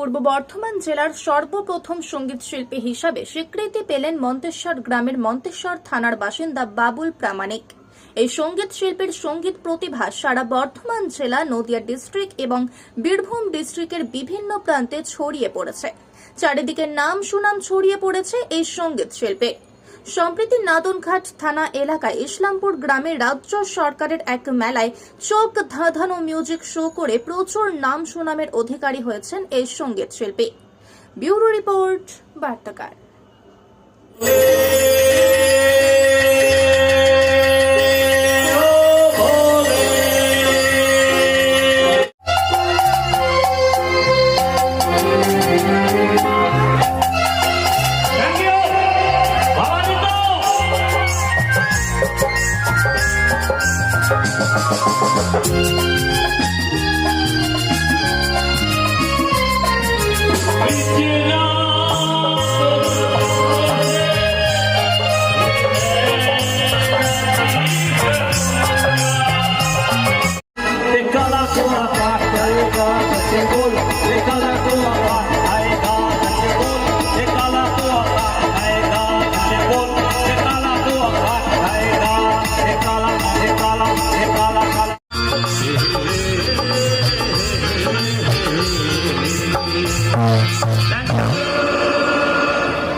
পূর্ব বর্ধমান জেলার সর্বপ্রথম সঙ্গীত শিল্পী হিসাবে স্বীকৃতি পেলেন মন্তেশ্বর গ্রামের মন্তেশ্বর থানার বাসিন্দা বাবুল প্রামাণিক। এই সঙ্গীত শিল্পীর সঙ্গীত প্রতিভা সারা বর্ধমান জেলা, নদিয়া ডিস্ট্রিক্ট এবং বীরভূম ডিস্ট্রিক্টের বিভিন্ন প্রান্তে ছড়িয়ে পড়েছে। চারিদিকে নাম সুনাম ছড়িয়ে পড়েছে এই সঙ্গীত শিল্পী। সম্প্রতি নাদনঘাট থানা এলাকায় ইসলামপুর গ্রামে রাজ্য সরকারের এক মেলায় চোখ ধাঁধানো মিউজিক শো করে প্রচুর নাম সুনামের অধিকারী হয়েছেন এই সঙ্গীত শিল্পী। ব্যুরো রিপোর্ট, বার্তাকার।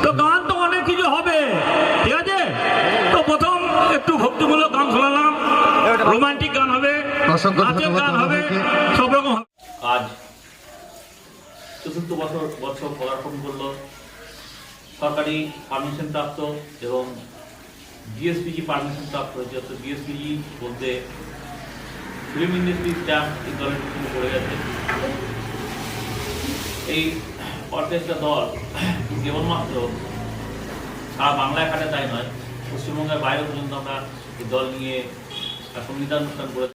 তো গান তো অনেক কিছু হবে, ঠিক আছে। তো প্রথম একটু ভক্তিমূলক গান শোনালাম, রোমান্টিক গান হবে, নাচের গান হবে, সব রকম হবে। আজ ৪৪ বছর পদার্পণ করলো সরকারি পারমিশন প্রাপ্ত এবং ডিএসপিজি পারমিশন প্রাপ্ত হয়েছে। তো ডিএসপিজি বলতে ফিল্ম ইন্ডাস্ট্রি স্ট্যাম্প এই দলের শুরু করে গেছে। এই অর্কেস্ট্রা দল কেবলমাত্র সারা বাংলায় খাটে তাই নয়, পশ্চিমবঙ্গের বাইরে পর্যন্ত আমরা এই দল নিয়ে সংগীতানুষ্ঠান করে